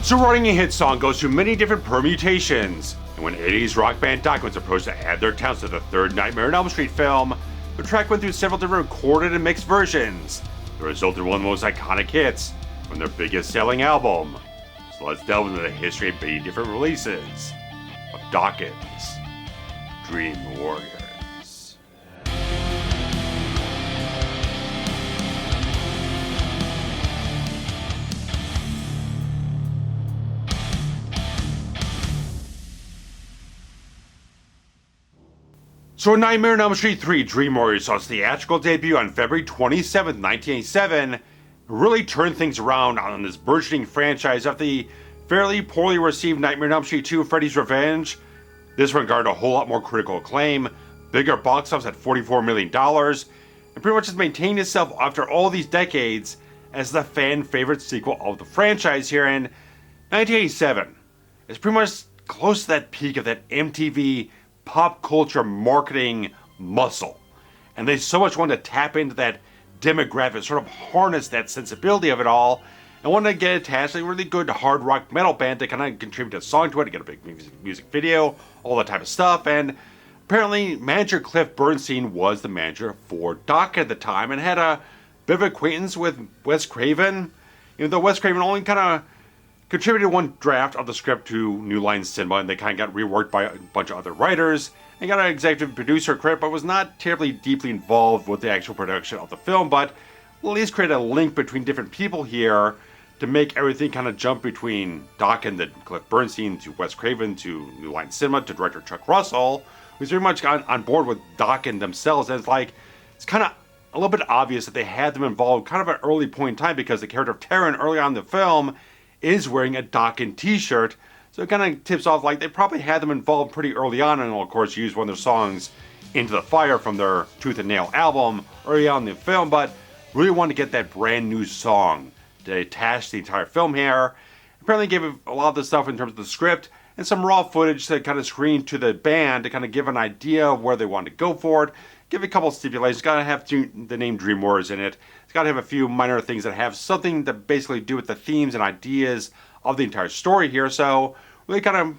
So writing a hit song goes through many different permutations, and when 80s rock band Dokken was approached to add their talents to the third Nightmare on Elm Street film, the track went through several different recorded and mixed versions. The result in one of the most iconic hits from their biggest selling album. So let's delve into the history of many different releases of Dokken's Dream Warriors. So Nightmare on Elm Street 3 Dream Warriors saw its theatrical debut on February 27, 1987, and really turned things around on this burgeoning franchise of the fairly poorly received Nightmare on Elm Street 2 Freddy's Revenge. This one garnered a whole lot more critical acclaim, bigger box office at $44 million, and pretty much has maintained itself after all these decades as the fan favorite sequel of the franchise here in 1987. It's pretty much close to that peak of that MTV pop culture marketing muscle. And they so much wanted to tap into that demographic, sort of harness that sensibility of it all, and wanted to get attached to a really good hard rock metal band to kind of contribute a song to it, to get a big music video, all that type of stuff. And apparently manager Cliff Bernstein was the manager for Dokken at the time and had a bit of acquaintance with Wes Craven, even though Wes Craven only kind of contributed one draft of the script to New Line Cinema, and they kind of got reworked by a bunch of other writers, and got an executive producer credit, but was not terribly deeply involved with the actual production of the film, but at least create a link between different people here to make everything kind of jump between Dokken, to Cliff Bernstein, to Wes Craven, to New Line Cinema, to director Chuck Russell, who's very much on board with Dokken themselves, and it's kind of a little bit obvious that they had them involved kind of at an early point in time, because the character of Taryn early on in the film is wearing a Dokken t-shirt, so it kind of tips off like they probably had them involved pretty early on, and of course used one of their songs, Into the Fire, from their Tooth and Nail album early on in the film, but really wanted to get that brand new song to attach the entire film here. Apparently gave a lot of the stuff in terms of the script and some raw footage to kind of screen to the band to kind of give an idea of where they wanted to go for it. Give a couple of stipulations. It's got to have the name Dream Warriors in it. It's got to have a few minor things that have something to basically do with the themes and ideas of the entire story here. So we kind of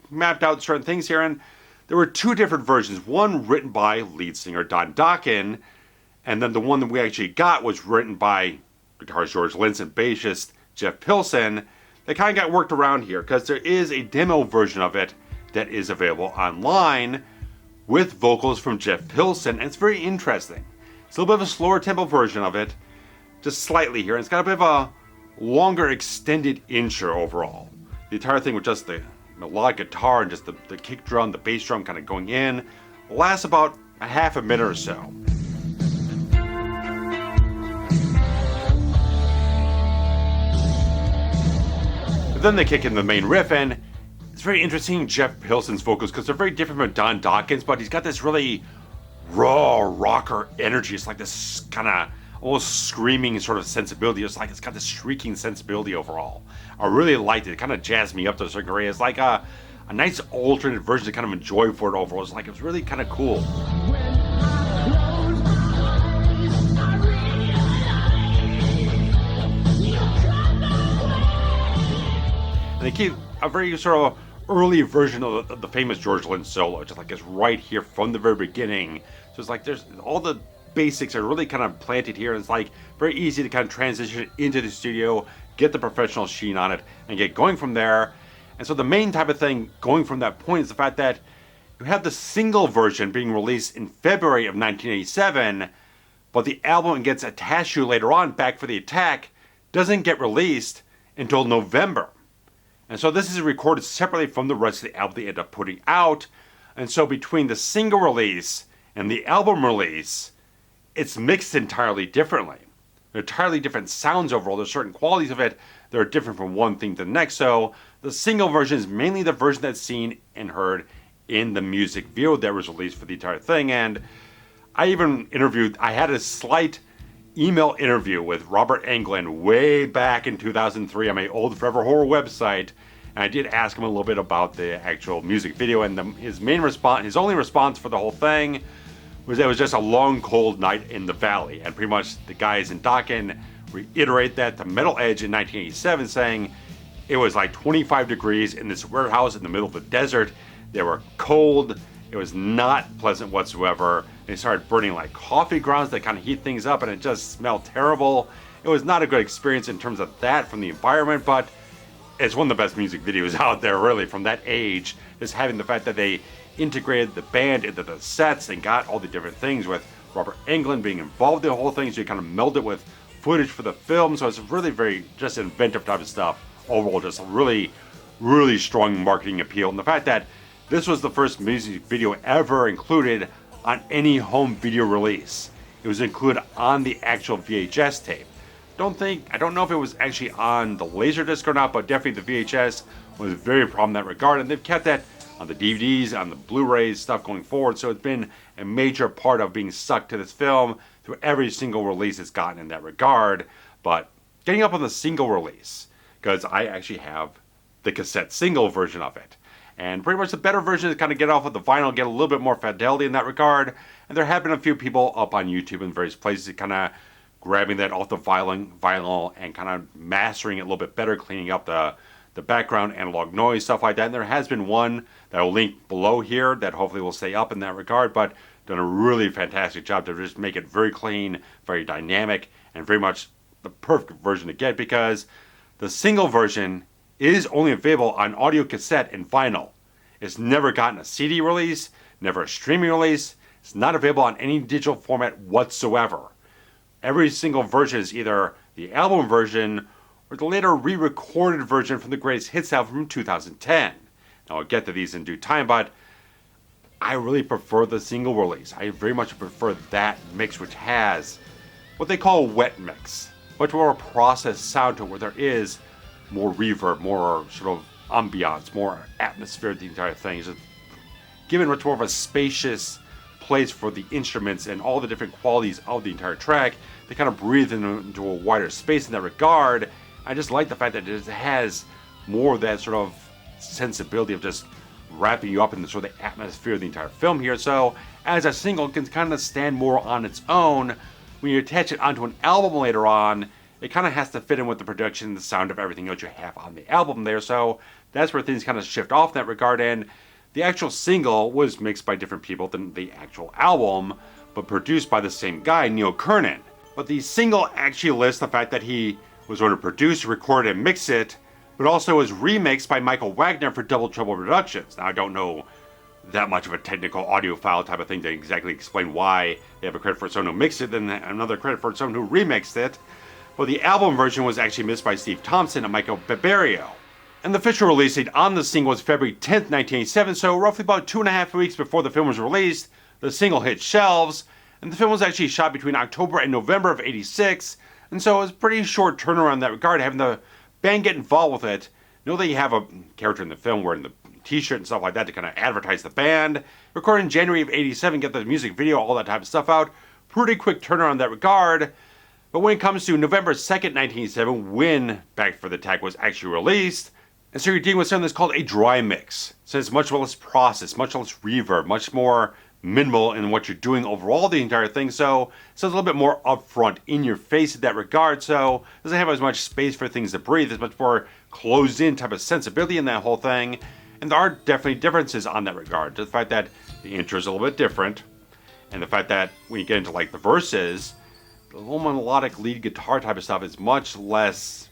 mapped out certain things here, and there were two different versions. One written by lead singer Don Dokken, and then the one that we actually got was written by guitarist George Lynch and bassist Jeff Pilson. They kind of got worked around here because there is a demo version of it that is available online with vocals from Jeff Pilson, and it's very interesting. It's a little bit of a slower tempo version of it, just slightly here, and it's got a bit of a longer extended intro overall. The entire thing with just the melodic guitar and just the kick drum, the bass drum kind of going in, lasts about a half a minute or so. But then they kick in the main riff, and it's very interesting, Jeff Pilson's vocals, because they're very different from Don Dokken's, but he's got this really raw rocker energy. It's like this kind of almost screaming sort of sensibility. It's got this shrieking sensibility overall. I really liked it. It kind of jazzed me up to a certain degree. It's like a nice alternate version to kind of enjoy for it overall. It was really kind of cool. And they keep a very sort of early version of the famous George Lynch solo, just like it's right here from the very beginning. So it's like there's all the basics are really kind of planted here, and it's like very easy to kind of transition into the studio, get the professional sheen on it, and get going from there. And so the main type of thing going from that point is the fact that you have the single version being released in February of 1987, but the album it gets attached to later on, Back for the Attack, doesn't get released until November. And so this is recorded separately from the rest of the album they end up putting out. And so between the single release and the album release, it's mixed entirely differently. They're entirely different sounds overall. There's certain qualities of it that are different from one thing to the next. So the single version is mainly the version that's seen and heard in the music video that was released for the entire thing. And I had a slight email interview with Robert Englund way back in 2003 on my old Forever Horror website, and I did ask him a little bit about the actual music video, and his only response for the whole thing was that it was just a long cold night in the valley, and pretty much the guys in Dokken reiterate that to Metal Edge in 1987, saying It was like 25 degrees in this warehouse in the middle of the desert. They were cold. It was not pleasant whatsoever. They started burning like coffee grounds that kind of heat things up, and it just smelled terrible. It was not a good experience in terms of that from the environment, but it's one of the best music videos out there, really, from that age. Just having the fact that they integrated the band into the sets and got all the different things, with Robert Englund being involved in the whole thing, so you kind of meld it with footage for the film. So it's really very just inventive type of stuff. Overall, just a really, really strong marketing appeal. And the fact that this was the first music video ever included on any home video release. It was included on the actual VHS tape. I don't know if it was actually on the Laserdisc or not, but definitely the VHS was very prominent in that regard, and they've kept that on the DVDs, on the Blu-rays, stuff going forward. So it's been a major part of being sucked to this film through every single release it's gotten in that regard. But getting up on the single release, because I actually have the cassette single version of it. And pretty much the better version is kind of get off of the vinyl, get a little bit more fidelity in that regard. And there have been a few people up on YouTube in various places kind of grabbing that off the vinyl and kind of mastering it a little bit better, cleaning up the background analog noise, stuff like that. And there has been one that I'll link below here that hopefully will stay up in that regard, but done a really fantastic job to just make it very clean, very dynamic, and very much the perfect version to get, because the single version is only available on audio cassette and vinyl. It's never gotten a CD release, never a streaming release. It's not available on any digital format whatsoever. Every single version is either the album version or the later re-recorded version from the Greatest Hits album from 2010. Now, I'll get to these in due time, but I really prefer the single release. I very much prefer that mix, which has what they call a wet mix. Much more processed sound to it, where there is more reverb, more sort of ambiance, more atmosphere to the entire thing. It's given much more of a spacious place for the instruments and all the different qualities of the entire track. They kind of breathe into a wider space in that regard. I just like the fact that it has more of that sort of sensibility of just wrapping you up in the sort of the atmosphere of the entire film here. So as a single, it can kind of stand more on its own. When you attach it onto an album later on, it kind of has to fit in with the production, the sound of everything else you have on the album there. So that's where things kind of shift off in that regard. And the actual single was mixed by different people than the actual album, but produced by the same guy, Neil Kernon. But the single actually lists the fact that he was going to produce, record, and mix it, but also was remixed by Michael Wagner for Double Trouble Productions. Now, I don't know that much of a technical audiophile type of thing to exactly explain why they have a credit for someone who mixed it and another credit for someone who remixed it. But the album version was actually mixed by Steve Thompson and Michael Barbario. And the official release date on the single was February 10th, 1987, so roughly about 2.5 weeks before the film was released, the single hit shelves, and the film was actually shot between October and November of '86, and so it was a pretty short turnaround in that regard, having the band get involved with it. You know that you have a character in the film wearing the t-shirt and stuff like that to kind of advertise the band. Recorded in January of '87, get the music video, all that type of stuff out. Pretty quick turnaround in that regard. But when it comes to November 2nd, 1987, when Back for the Attack was actually released, and so you're dealing with something that's called a dry mix. So it's much less processed, much less reverb, much more minimal in what you're doing overall, the entire thing. So it's a little bit more upfront, in your face in that regard. So it doesn't have as much space for things to breathe. There's much more closed in type of sensibility in that whole thing. And there are definitely differences on that regard. The fact that the intro is a little bit different, and the fact that when you get into like the verses, the little melodic lead guitar type of stuff is much less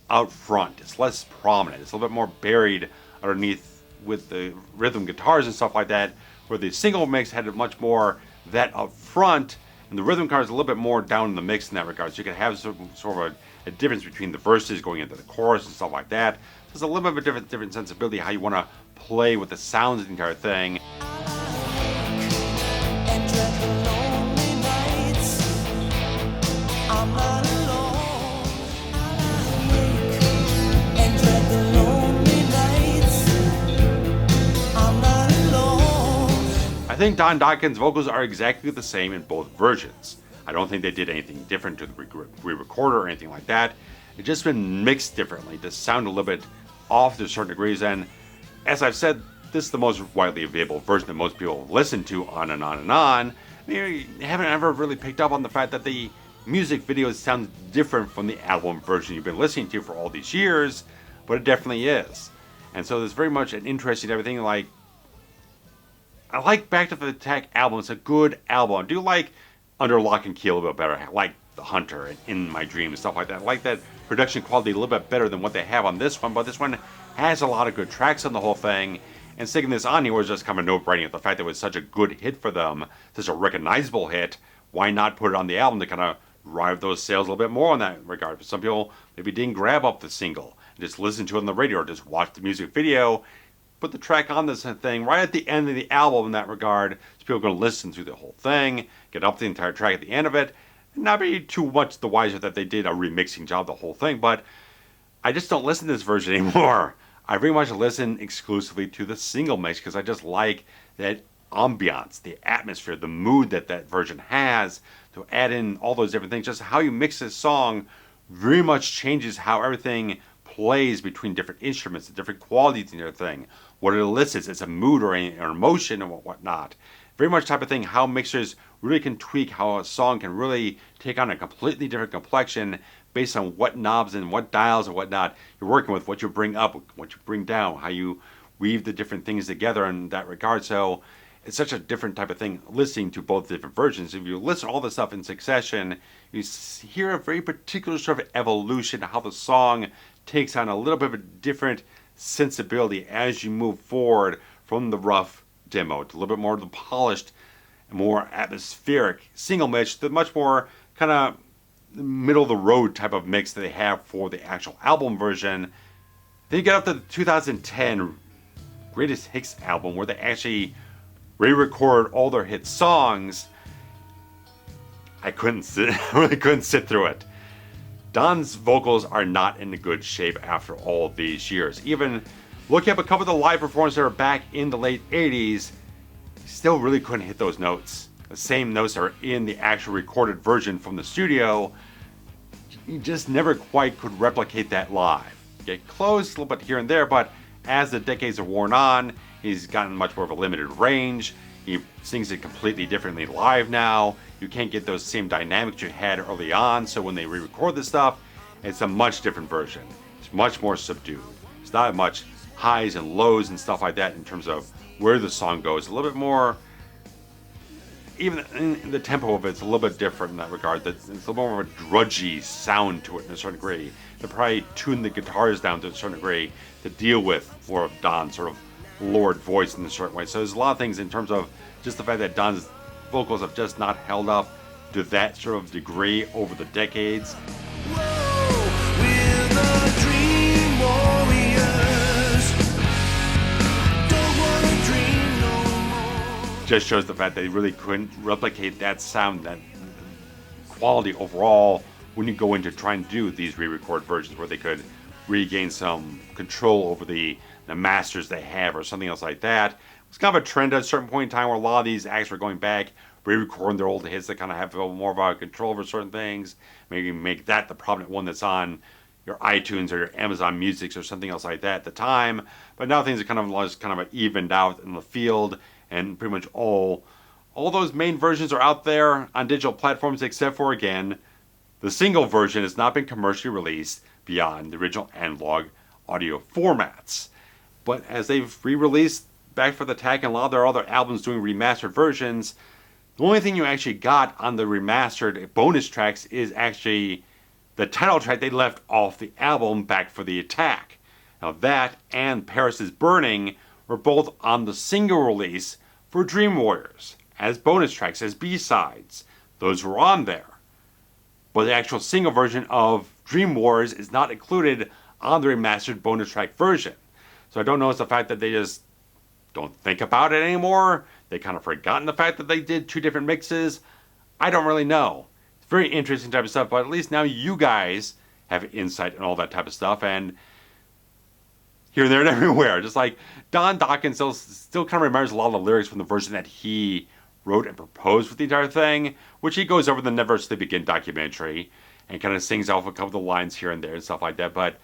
out front. It's less prominent. It's a little bit more buried underneath with the rhythm guitars and stuff like that, where the single mix had much more that up front, and the rhythm guitar is a little bit more down in the mix in that regard. So you can have sort of a difference between the verses going into the chorus and stuff like that. So there's a little bit of a different sensibility how you want to play with the sounds of the entire thing. I think Don Dokken's vocals are exactly the same in both versions. I don't think they did anything different to the re-recorder or anything like that. It's just been mixed differently to sound a little bit off to certain degrees, and as I've said, this is the most widely available version that most people listen to on and on and on. You haven't ever really picked up on the fact that the music video sounds different from the album version you've been listening to for all these years, but it definitely is. And so there's very much an interesting everything. Like, I like Back to the Attack album. It's a good album. I do like Under Lock and Key a little bit better. I like The Hunter and In My Dream and stuff like that. I like that production quality a little bit better than what they have on this one, but this one has a lot of good tracks on the whole thing. And sticking this on here was just kind of no-brainer. The fact that it was such a good hit for them, such a recognizable hit, why not put it on the album to kind of drive those sales a little bit more in that regard? Some people maybe didn't grab up the single and just listen to it on the radio or just watch the music video. Put the track on this thing right at the end of the album in that regard, so people are going to listen through the whole thing, get up the entire track at the end of it, and not be too much the wiser that they did a remixing job of the whole thing. But I just don't listen to this version anymore. I very much listen exclusively to the single mix because I just like that ambiance, the atmosphere, the mood that that version has. To add in all those different things, just how you mix this song very much changes how everything plays between different instruments, the different qualities in your thing, what it elicits, it's a mood or an emotion and whatnot. Very much type of thing, how mixers really can tweak how a song can really take on a completely different complexion based on what knobs and what dials and whatnot you're working with, what you bring up, what you bring down, how you weave the different things together in that regard. So it's such a different type of thing listening to both different versions. If you listen to all this stuff in succession, you hear a very particular sort of evolution, how the song takes on a little bit of a different sensibility as you move forward from the rough demo to a little bit more of the polished, more atmospheric single mix, the much more kind of middle of the road type of mix that they have for the actual album version. Then you get up to the 2010 Greatest Hits album where they actually re-record all their hit songs. I really couldn't sit through it. Don's vocals are not in good shape after all these years. Even looking up a couple of the live performances that are back in the late 80s, he still really couldn't hit those notes. The same notes are in the actual recorded version from the studio. He just never quite could replicate that live. Get close a little bit here and there, but as the decades have worn on, he's gotten much more of a limited range. He sings it completely differently live now. You can't get those same dynamics you had early on, so when they re-record this stuff, it's a much different version. It's much more subdued. It's not much highs and lows and stuff like that in terms of where the song goes. A little bit more, even in the tempo of it's a little bit different in that regard. It's a little more of a drudgy sound to it in a certain degree. They probably tune the guitars down to a certain degree to deal with more of Don's sort of lowered voice in a certain way. So there's a lot of things in terms of just the fact that Don's vocals have just not held up to that sort of degree over the decades. Just shows the fact that he really couldn't replicate that sound, that quality overall when you go into trying to do these re-record versions where they could regain some control over the masters they have or something else like that. It's kind of a trend at a certain point in time where a lot of these acts were going back, re-recording their old hits that kind of have a little more of a control over certain things. Maybe make that the prominent one that's on your iTunes or your Amazon Music or something else like that at the time. But now things are kind of evened out in the field, and pretty much all those main versions are out there on digital platforms except for, again, the single version has not been commercially released beyond the original analog audio formats. But as they've re-released Back for the Attack and a lot of their other albums doing remastered versions, the only thing you actually got on the remastered bonus tracks is actually the title track they left off the album Back for the Attack. Now that and Paris is Burning were both on the single release for Dream Warriors as bonus tracks, as B-sides. Those were on there. But the actual single version of Dream Warriors is not included on the remastered bonus track version. So I don't know if it's the fact that they just don't think about it anymore. They kind of forgotten the fact that they did two different mixes. I don't really know. It's very interesting type of stuff, but at least now you guys have insight and all that type of stuff, and here, there, and everywhere. Just like Don Dokken still kind of remembers a lot of the lyrics from the version that he wrote and proposed for the entire thing, which he goes over in the Never Sleep Again documentary and kind of sings off a couple of the lines here and there and stuff like that, but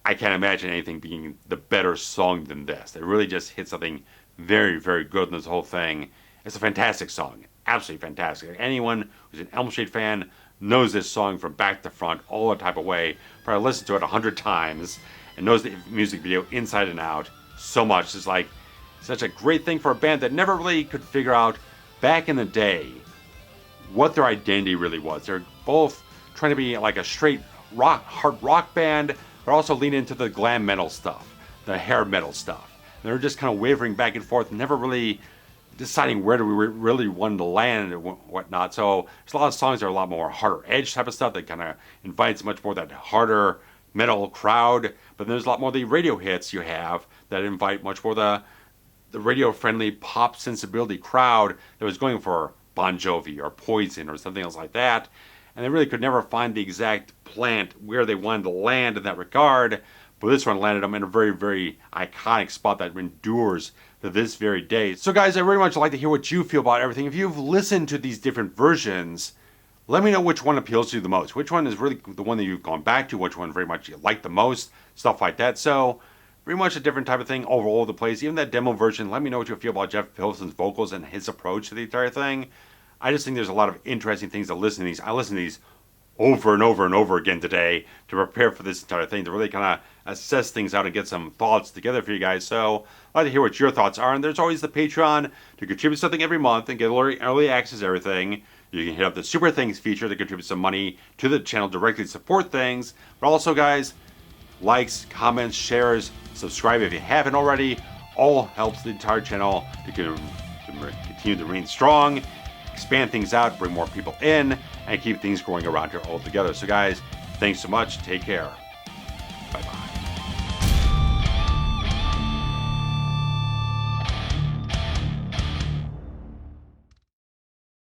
I can't imagine anything being the better song than this. It really just hit something very, very good in this whole thing. It's a fantastic song. Absolutely fantastic. Anyone who's an Elm Street fan knows this song from back to front, all the type of way. Probably listened to it 100 times. and knows the music video inside and out so much. It's like such a great thing for a band that never really could figure out back in the day what their identity really was. They're both trying to be like a straight hard rock band, but also lean into the glam metal stuff, the hair metal stuff. They're just kind of wavering back and forth, never really deciding where do we really want to land and whatnot. So there's a lot of songs that are a lot more harder edge type of stuff that kind of invites much more that harder metal crowd. But there's a lot more of the radio hits you have that invite much more the radio-friendly pop sensibility crowd that was going for Bon Jovi or Poison or something else like that. And they really could never find the exact plant where they wanted to land in that regard. But this one landed them in a very, very iconic spot that endures to this very day. So guys, I really much like to hear what you feel about everything. If you've listened to these different versions, let me know which one appeals to you the most. Which one is really the one that you've gone back to, which one very much you like the most, stuff like that. So very much a different type of thing over all over the place. Even that demo version, let me know what you feel about Jeff Pilson's vocals and his approach to the entire thing. I just think there's a lot of interesting things to listen to these. I listen to these over and over and over again today to prepare for this entire thing, to really kind of assess things out and get some thoughts together for you guys. So I'd like to hear what your thoughts are. And there's always the Patreon to contribute something every month and get early access to everything. You can hit up the Super Things feature to contribute some money to the channel directly to support things. But also, guys, likes, comments, shares, subscribe if you haven't already. All helps the entire channel to continue to remain strong, expand things out, bring more people in, and keep things growing around here all together. So guys, thanks so much. Take care.